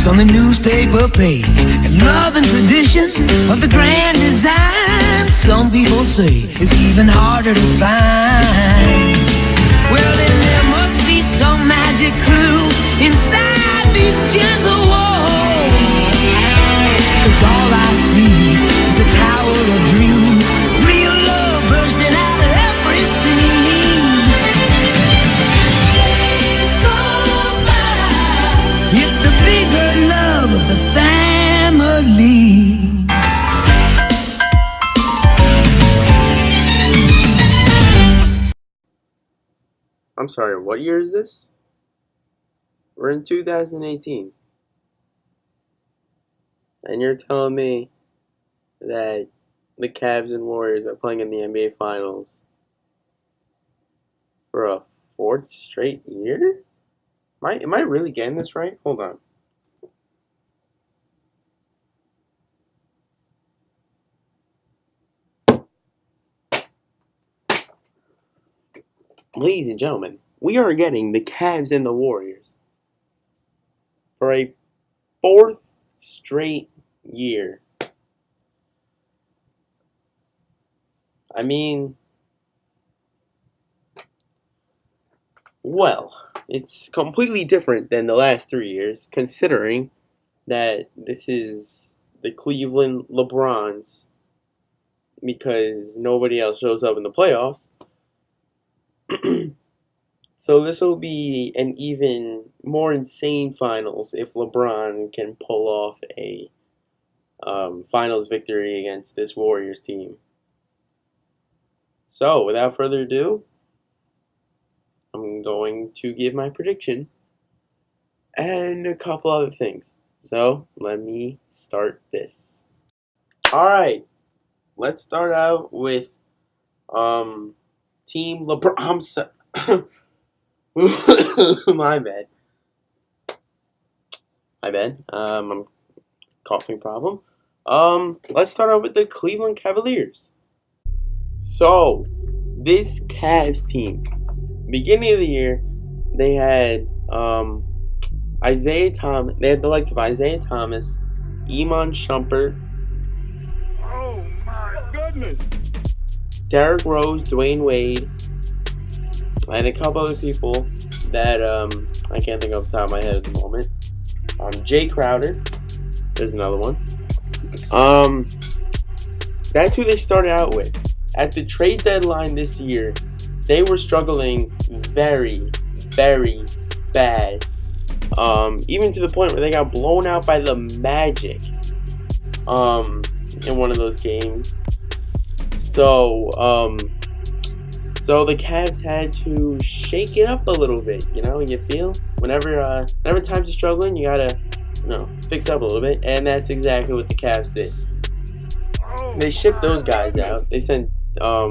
on the newspaper page. Love and tradition of the grand design, some people say is even harder to find. Well, then there must be some magic clue inside these gentle walls, 'cause all I see is a tower of dreams, real love bursting out of every scene. Days go by, it's the bigger love of the family. I'm sorry, what year is this? We're in 2018. And you're telling me that the Cavs and Warriors are playing in the NBA Finals for a fourth straight year? Am I really getting this right? Hold on. Ladies and gentlemen, we are getting the Cavs and the Warriors for a fourth straight year. I mean, well, it's completely different than the last 3 years, considering that this is the Cleveland LeBrons, because nobody else shows up in the playoffs. So this will be an even more insane finals if LeBron can pull off a finals victory against this Warriors team. So without further ado, I'm going to give my prediction and a couple other things. So let me start this. Alright, let's start out with Team LeBron. My bad. I'm coughing problem. Let's start out with the Cleveland Cavaliers. So, this Cavs team, beginning of the year, they had Isaiah Thomas. They had the likes of Isaiah Thomas, Iman Shumpert. Oh my goodness! Derrick Rose, Dwayne Wade, and a couple other people that I can't think off the top of my head at the moment. Jay Crowder, there's another one. That's who they started out with. At the trade deadline this year, they were struggling very, very bad. Even to the point where they got blown out by the Magic in one of those games. So the Cavs had to shake it up a little bit, you feel? Whenever times are struggling, you gotta, fix up a little bit, and that's exactly what the Cavs did. They shipped those guys out. They sent, I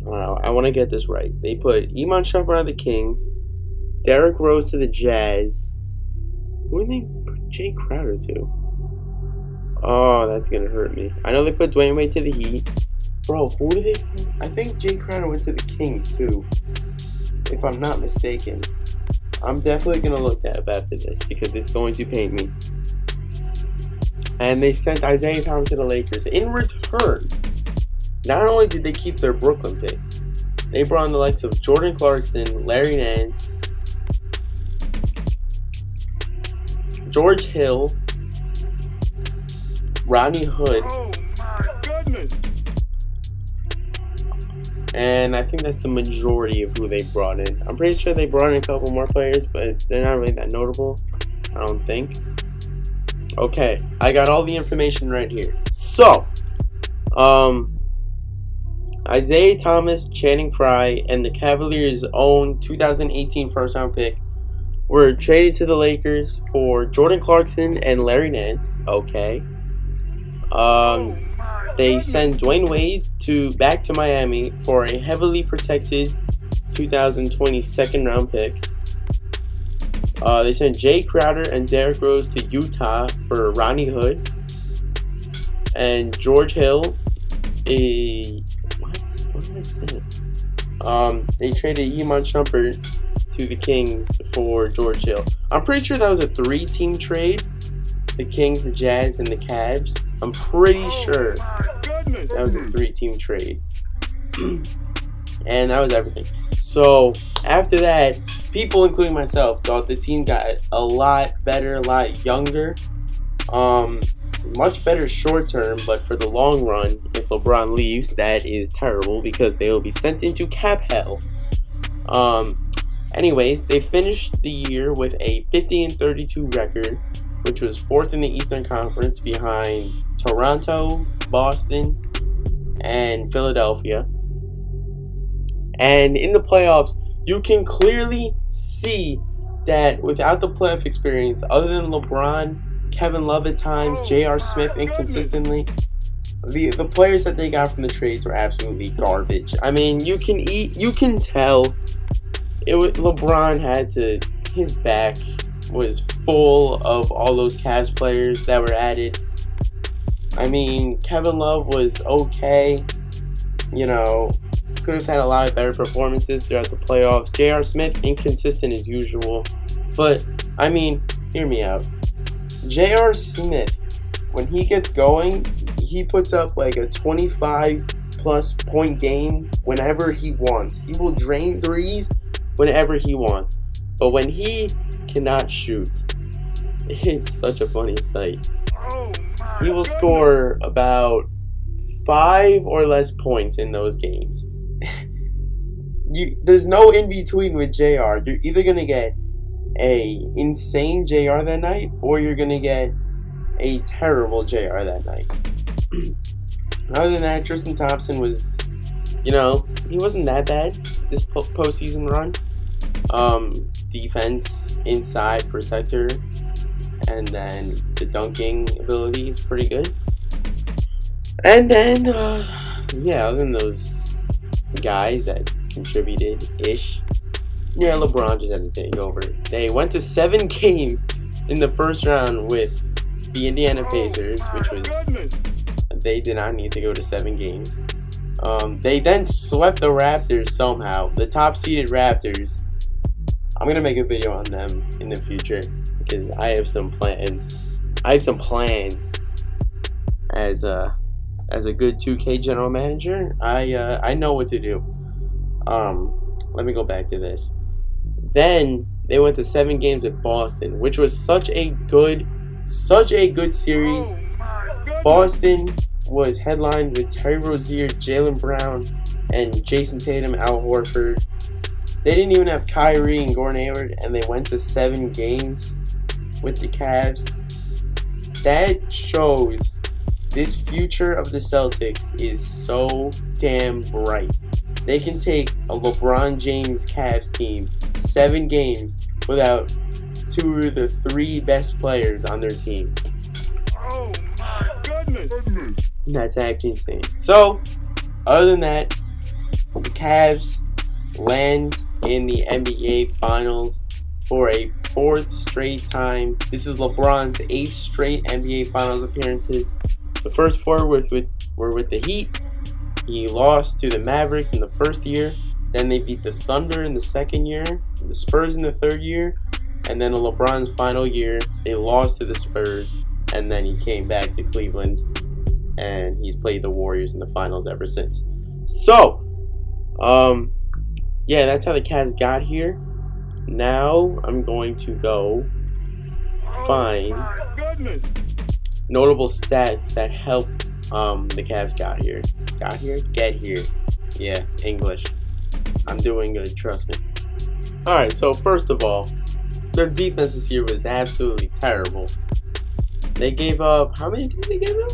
want to get this right. They put Iman Shumpert on the Kings, Derrick Rose to the Jazz. Who did they put Jay Crowder to? Oh, that's gonna hurt me. I know they put Dwayne Wade to the Heat. Bro, who did they put? I think Jay Crowder went to the Kings too, if I'm not mistaken. I'm definitely gonna look that up after this because it's going to pain me. And they sent Isaiah Thomas to the Lakers. In return, not only did they keep their Brooklyn pick, they brought in the likes of Jordan Clarkson, Larry Nance, George Hill, Rodney Hood. Oh my goodness! And I think that's the majority of who they brought in. I'm pretty sure they brought in a couple more players, but they're not really that notable, I don't think. Okay, I got all the information right here. So, Isaiah Thomas, Channing Frye, and the Cavaliers' own 2018 first-round pick were traded to the Lakers for Jordan Clarkson and Larry Nance. Okay. They sent Dwayne Wade back to Miami for a heavily protected 2020 second-round pick. They sent Jay Crowder and Derrick Rose to Utah for Rodney Hood and George Hill. What did I say? They traded Iman Shumpert to the Kings for George Hill. I'm pretty sure that was a 3-team trade. The Kings, the Jazz, and the Cavs. I'm pretty sure that was a 3-team trade. And that was everything. So after that, people, including myself, thought the team got a lot better, a lot younger. Much better short term, but for the long run, if LeBron leaves, that is terrible because they will be sent into cap hell. Anyways, they finished the year with a 50-32 record, which was 4th in the Eastern Conference behind Toronto, Boston, and Philadelphia. And in the playoffs, you can clearly see that without the playoff experience, other than LeBron, Kevin Love at times, J.R. Smith inconsistently, the players that they got from the trades were absolutely garbage. I mean, you can tell LeBron his back was full of all those Cavs players that were added. I mean, Kevin Love was okay, could have had a lot of better performances throughout the playoffs. J.R. Smith, inconsistent as usual. But, I mean, hear me out. J.R. Smith, when he gets going, he puts up like a 25-plus point game whenever he wants. He will drain threes whenever he wants. But when he cannot shoot, it's such a funny sight. He will score about 5 or less points in those games. There's no in-between with JR. You're either going to get a insane JR that night, or you're going to get a terrible JR that night. Other than that, Tristan Thompson was, he wasn't that bad this postseason run. Defense, inside protector, and then the dunking ability is pretty good. And then, other than those guys that contributed-ish, LeBron just had to take over. They went to 7 games in the first round with the Indiana Pacers, which was, they did not need to go to 7 games. They then swept the Raptors somehow, the top-seeded Raptors. I'm going to make a video on them in the future because I have some plans. As a good 2K general manager, I know what to do. Let me go back to this. Then they went to 7 games with Boston, which was such a good series. Boston was headlined with Terry Rozier, Jaylen Brown, and Jason Tatum, Al Horford. They didn't even have Kyrie and Gordon Hayward, and they went to 7 games with the Cavs. That shows this future of the Celtics is so damn bright. They can take a LeBron James Cavs team 7 games without 2 of the 3 best players on their team. Oh my goodness! That's actually insane. So, other than that, the Cavs land in the NBA Finals for a 4th straight time. This is LeBron's 8th straight NBA Finals appearances. The first 4 were with the Heat. He lost to the Mavericks in the first year. Then they beat the Thunder in the second year, the Spurs in the third year, and then in LeBron's final year, they lost to the Spurs, and then he came back to Cleveland, and he's played the Warriors in the finals ever since. So, that's how the Cavs got here. Now, I'm going to go find notable stats that help the Cavs get here. Yeah, English. I'm doing good, trust me. Alright, so first of all, their defense this year was absolutely terrible. They gave up, how many did they give up?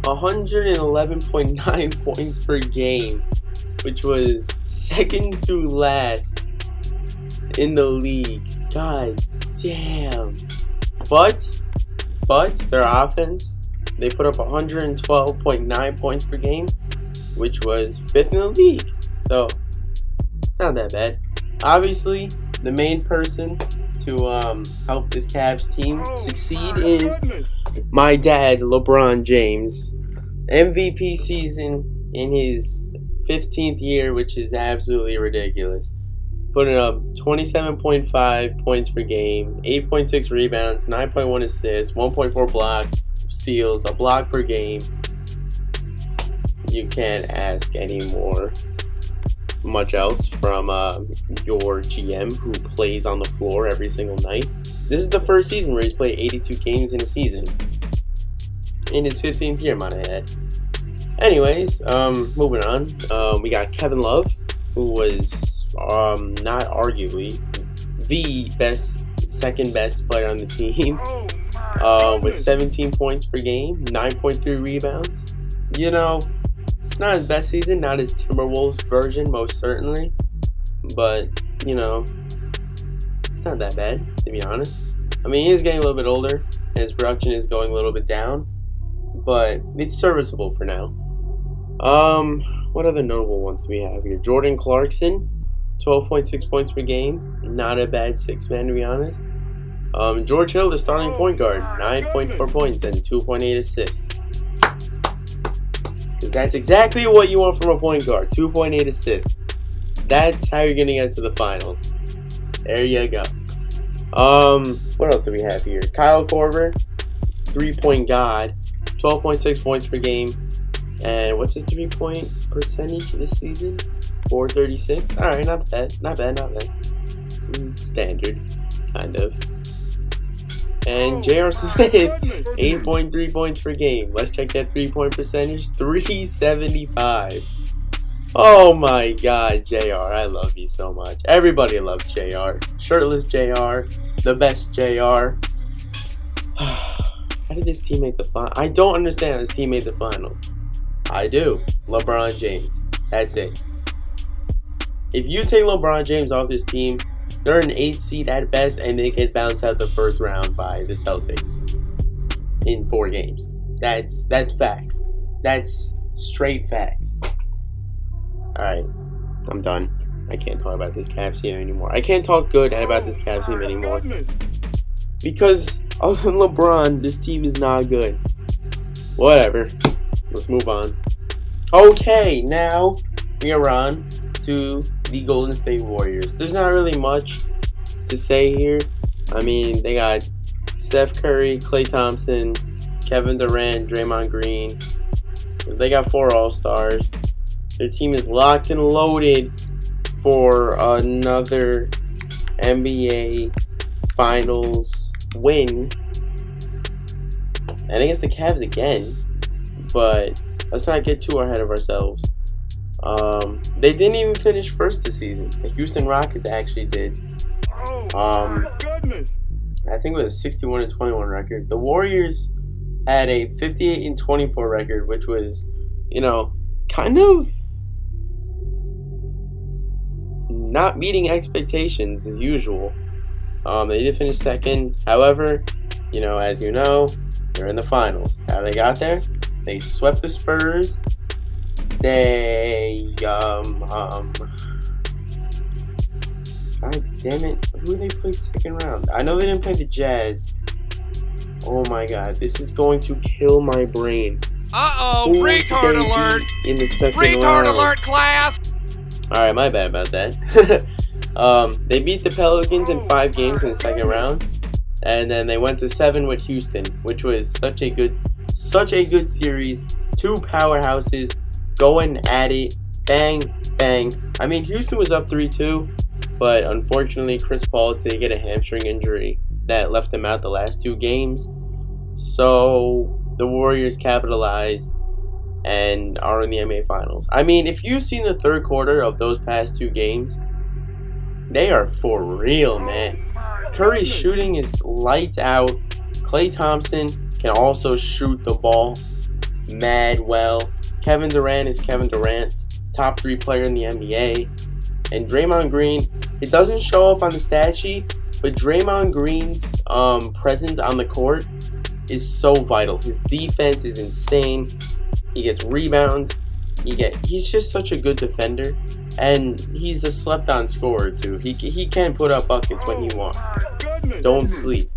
111.9 points per game, which was second to last in the league. God damn. But their offense, they put up 112.9 points per game, which was 5th in the league. So, not that bad. Obviously, the main person to help this Cavs team succeed is my dad, LeBron James. MVP season in his 15th year, which is absolutely ridiculous. putting up 27.5 points per game, 8.6 rebounds, 9.1 assists, 1.4 block steals, a block per game. You can't ask any more much else from your GM who plays on the floor every single night. This is the first season where he's played 82 games in a season. In his 15th year, might I add. Anyways, moving on. We got Kevin Love, who was not arguably the second best player on the team, with 17 points per game, 9.3 rebounds. You know, it's not his best season, not his Timberwolves version, most certainly, but you know, it's not that bad, to be honest. I mean, he is getting a little bit older, and his production is going a little bit down, but it's serviceable for now. What other notable ones do we have here? Jordan Clarkson, 12.6 points per game. Not a bad six-man, to be honest. George Hill, the starting point guard, 9.4 points and 2.8 assists. That's exactly what you want from a point guard, 2.8 assists. That's how you're going to get to the finals. There you go. What else do we have here? Kyle Korver, 3-point god, 12.6 points per game. And what's his 3-point percentage this season? 436. All right, not bad. Standard, kind of. And J.R. Smith, 8.3 points per game. Let's check that 3-point percentage. 375. Oh my God, JR, I love you so much. Everybody loves JR. Shirtless JR, the best JR. How did this team make the finals? I don't understand how this team made the finals. I do. LeBron James. That's it. If you take LeBron James off this team, they're an 8 seed at best, and they get bounced out the first round by the Celtics in 4 games. That's facts. That's straight facts. Alright, I'm done. I can't talk about this Cavs team anymore. I can't talk good about this Cavs team anymore. Because other than LeBron, this team is not good. Whatever. Let's move on. Okay, now we are on to the Golden State Warriors. There's not really much to say here. I mean, they got Steph Curry, Klay Thompson, Kevin Durant, Draymond Green. They got 4 All-Stars. Their team is locked and loaded for another NBA Finals win. And against the Cavs again. But let's not get too ahead of ourselves. They didn't even finish first this season. The Houston Rockets actually did. I think it was a 61-21 record. The Warriors had a 58-24 record, which was, you know, kind of not meeting expectations as usual. They did finish second. However, you know, as you know, they're in the finals. How they got there? They swept the Spurs. They God damn it, who did they play second round? I know they didn't play the Jazz. Oh my God, this is going to kill my brain. Retard alert! In the second Retard round. alert, class! Alright, my bad about that. They beat the Pelicans in 5 games in the second round. And then they went to 7 with Houston, which was such a good series. 2 powerhouses going at it. Bang, bang. I mean, Houston was up 3-2, but unfortunately Chris Paul did get a hamstring injury that left him out the last 2 games. So the Warriors capitalized and are in the NBA Finals. I mean, if you've seen the third quarter of those past 2 games, they are for real, man. Curry's shooting is lights out. Klay Thompson can also shoot the ball mad well. Kevin Durant is Kevin Durant, top 3 player in the NBA. And Draymond Green, it doesn't show up on the stat sheet, but Draymond Green's presence on the court is so vital. His defense is insane. He gets rebounds. He's just such a good defender. And he's a slept-on scorer, too. He can put up buckets when he wants. Don't sleep.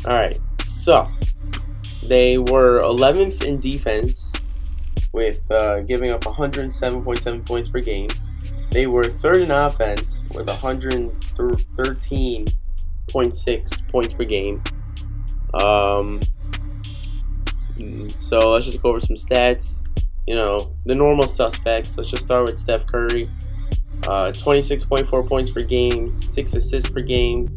Alright, so they were 11th in defense with giving up 107.7 points per game. They were third in offense with 113.6 points per game. So let's just go over some stats. You know, the normal suspects. Let's just start with Steph Curry. 26.4 points per game, 6 assists per game,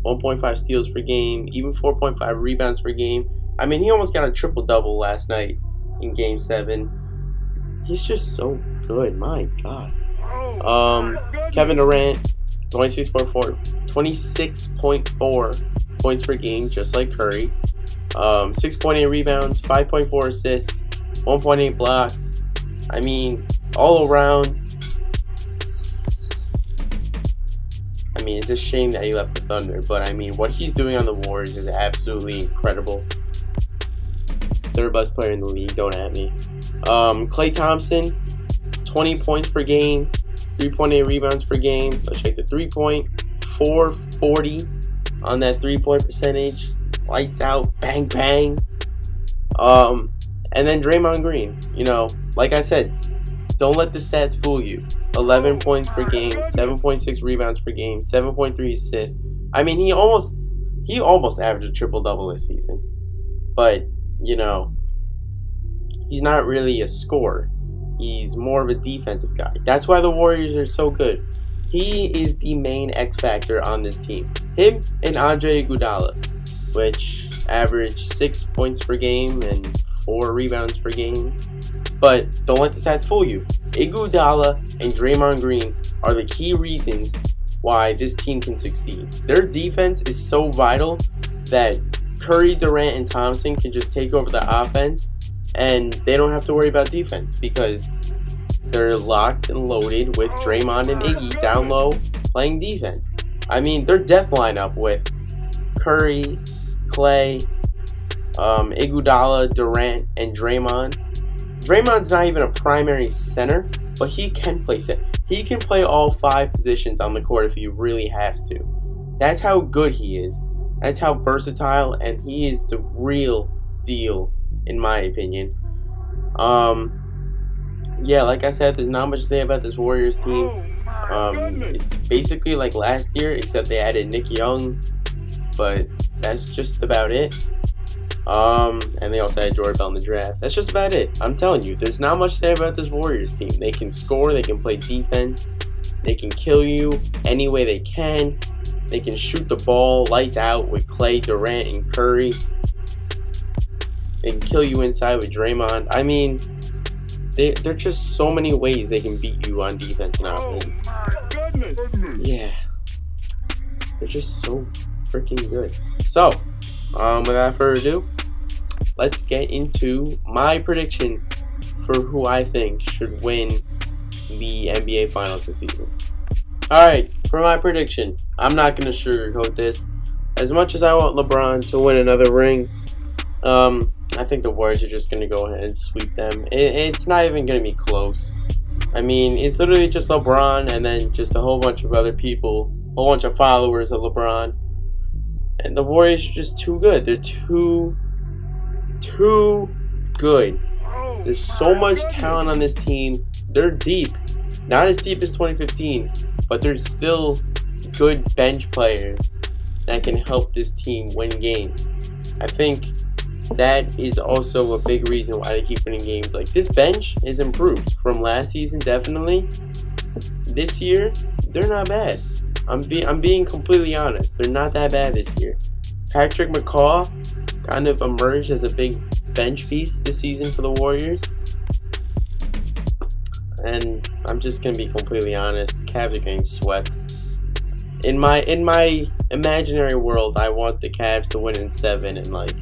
1.5 steals per game, even 4.5 rebounds per game. I mean, he almost got a triple-double last night in Game 7. He's just so good. My God. Kevin Durant, 26.4 points per game, just like Curry. 6.8 rebounds, 5.4 assists, 1.8 blocks. I mean, all around. I mean, it's a shame that he left the Thunder, but I mean, what he's doing on the Warriors is absolutely incredible. Third best player in the league, don't at me. Klay Thompson, 20 points per game, 3.8 rebounds per game. Let's check the 3-point, 440 on that 3-point percentage. Lights out, bang, bang. And then Draymond Green, you know, like I said, don't let the stats fool you. 11 points per game, 7.6 rebounds per game, 7.3 assists. I mean, he almost averaged a triple-double this season. But, you know, he's not really a scorer. He's more of a defensive guy. That's why the Warriors are so good. He is the main X factor on this team. Him and Andre Iguodala, which averaged 6 points per game and 4 rebounds per game. But don't let the stats fool you. Iguodala and Draymond Green are the key reasons why this team can succeed. Their defense is so vital that Curry, Durant, and Thompson can just take over the offense, and they don't have to worry about defense because they're locked and loaded with Draymond and Iggy down low playing defense. I mean, their death lineup with Curry, Klay, Iguodala, Durant, and Draymond. Draymond's not even a primary center, but he can play center. He can play all 5 positions on the court if he really has to. That's how good he is. That's how versatile, and he is the real deal, in my opinion. Yeah, like I said, there's not much to say about this Warriors team. It's basically like last year, except they added Nick Young, but that's just about it. And they also had Jordan Bell in the draft. That's just about it. I'm telling you, there's not much to say about this Warriors team. They can score, they can play defense, they can kill you any way they can. They can shoot the ball lights out with Klay, Durant, and Curry. They can kill you inside with Draymond. I mean, there are just so many ways they can beat you on defense and offense. Yeah. They're just so freaking good. So, without further ado, let's get into my prediction for who I think should win the NBA Finals this season. Alright, for my prediction, I'm not going to sugarcoat this. As much as I want LeBron to win another ring, I think the Warriors are just going to go ahead and sweep them. It's not even going to be close. I mean, it's literally just LeBron and then just a whole bunch of other people, a whole bunch of followers of LeBron. And the Warriors are just too good. They're too good. There's so much talent on this team. They're deep. Not as deep as 2015, but there's still good bench players that can help this team win games. I think that is also a big reason why they keep winning games. Like, this bench is improved from last season, definitely. This year, they're not bad. I'm being completely honest. They're not that bad this year. Patrick McCaw kind of emerged as a big bench piece this season for the Warriors. And I'm just gonna be completely honest. Cavs are getting swept. In my imaginary world, I want the Cavs to win in 7 and like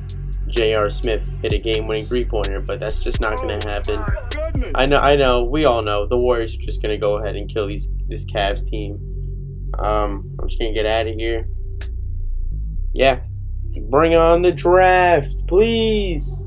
J.R. Smith hit a game-winning 3-pointer, but that's just not gonna happen. I know. We all know the Warriors are just gonna go ahead and kill this Cavs team. I'm just gonna get out of here. Yeah, bring on the draft, please.